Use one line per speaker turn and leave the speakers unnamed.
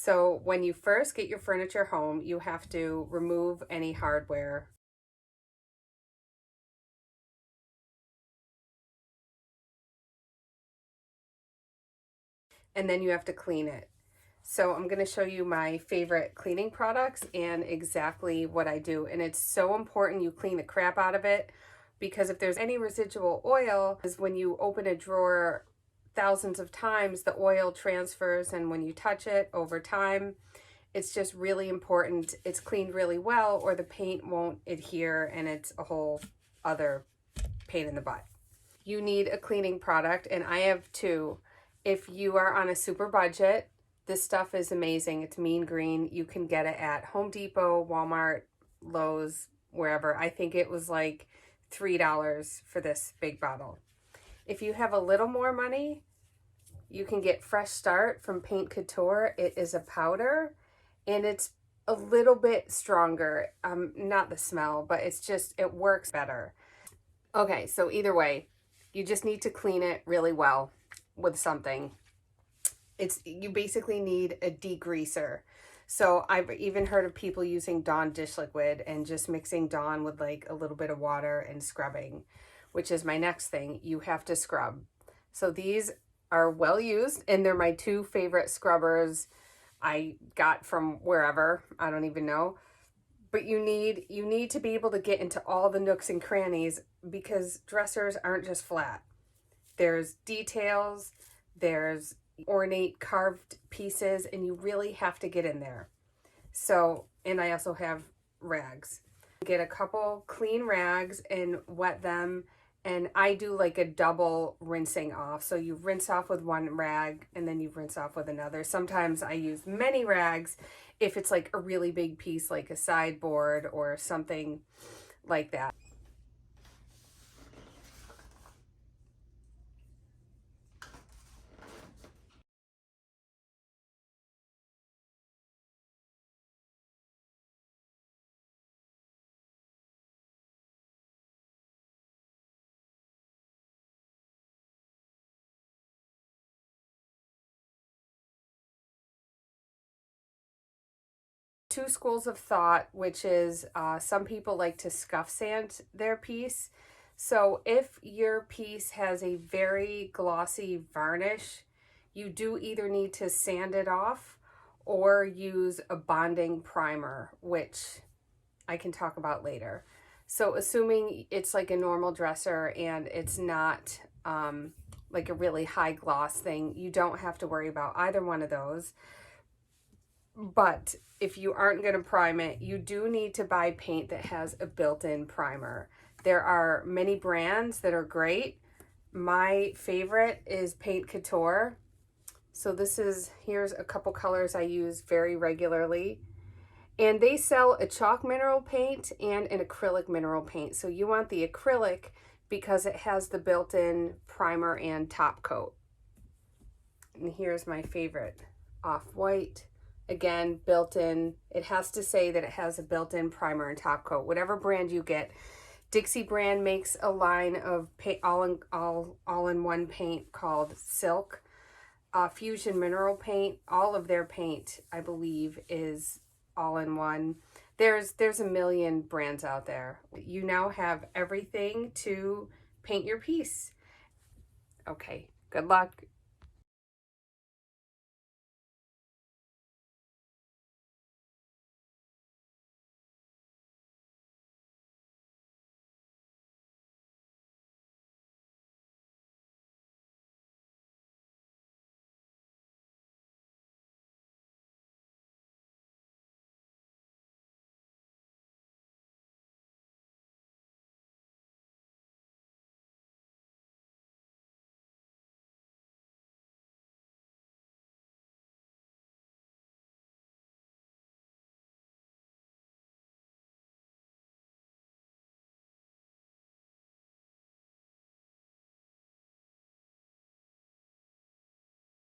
So when you first get your furniture home, you have to remove any hardware. And then you have to clean it. So I'm going to show you my favorite cleaning products and exactly what I do. And it's so important you clean the crap out of it, because if there's any residual oil, is when you open a drawer thousands of times, the oil transfers, and when you touch it over time, it's just really important it's cleaned really well, or the paint won't adhere and it's a whole other pain in the butt. You need a cleaning product, and I have two. If you are on a super budget, this stuff is amazing. It's Mean Green. You can get it at Home Depot, Walmart, Lowe's, wherever. I think it was like $3 for this big bottle. If you have a little more money, you can get Fresh Start from Paint Couture. It is a powder, and it's a little bit stronger. Not the smell, but it's just, it works better. Okay, so either way, you just need to clean it really well with something. You basically need a degreaser. So I've even heard of people using Dawn dish liquid and just mixing Dawn with like a little bit of water and scrubbing, which is my next thing. You have to scrub. So these are well used, and they're my two favorite scrubbers I got from wherever. I don't even know. But you need to be able to get into all the nooks and crannies, because dressers aren't just flat. There's details, there's ornate carved pieces, and you really have to get in there. So, and I also have rags. Get a couple clean rags and wet them, and I do like a double rinsing off. So you rinse off with one rag and then you rinse off with another. Sometimes I use many rags if it's like a really big piece, like a sideboard or something like that. Two schools of thought, which is some people like to scuff sand their piece. So if your piece has a very glossy varnish, you do either need to sand it off or use a bonding primer, which I can talk about later. So assuming it's like a normal dresser and it's not like a really high gloss thing, you don't have to worry about either one of those. But if you aren't going to prime it, you do need to buy paint that has a built-in primer. There are many brands that are great. My favorite is Paint Couture. So here's a couple colors I use very regularly. And they sell a chalk mineral paint and an acrylic mineral paint. So you want the acrylic because it has the built-in primer and top coat. And here's my favorite, Off-White. Again, built-in. It has to say that it has a built-in primer and top coat. Whatever brand you get. Dixie brand makes a line of paint, all-in-one paint called Silk. Fusion Mineral Paint, all of their paint, I believe, is all-in-one. There's a million brands out there. You now have everything to paint your piece. Okay, good luck.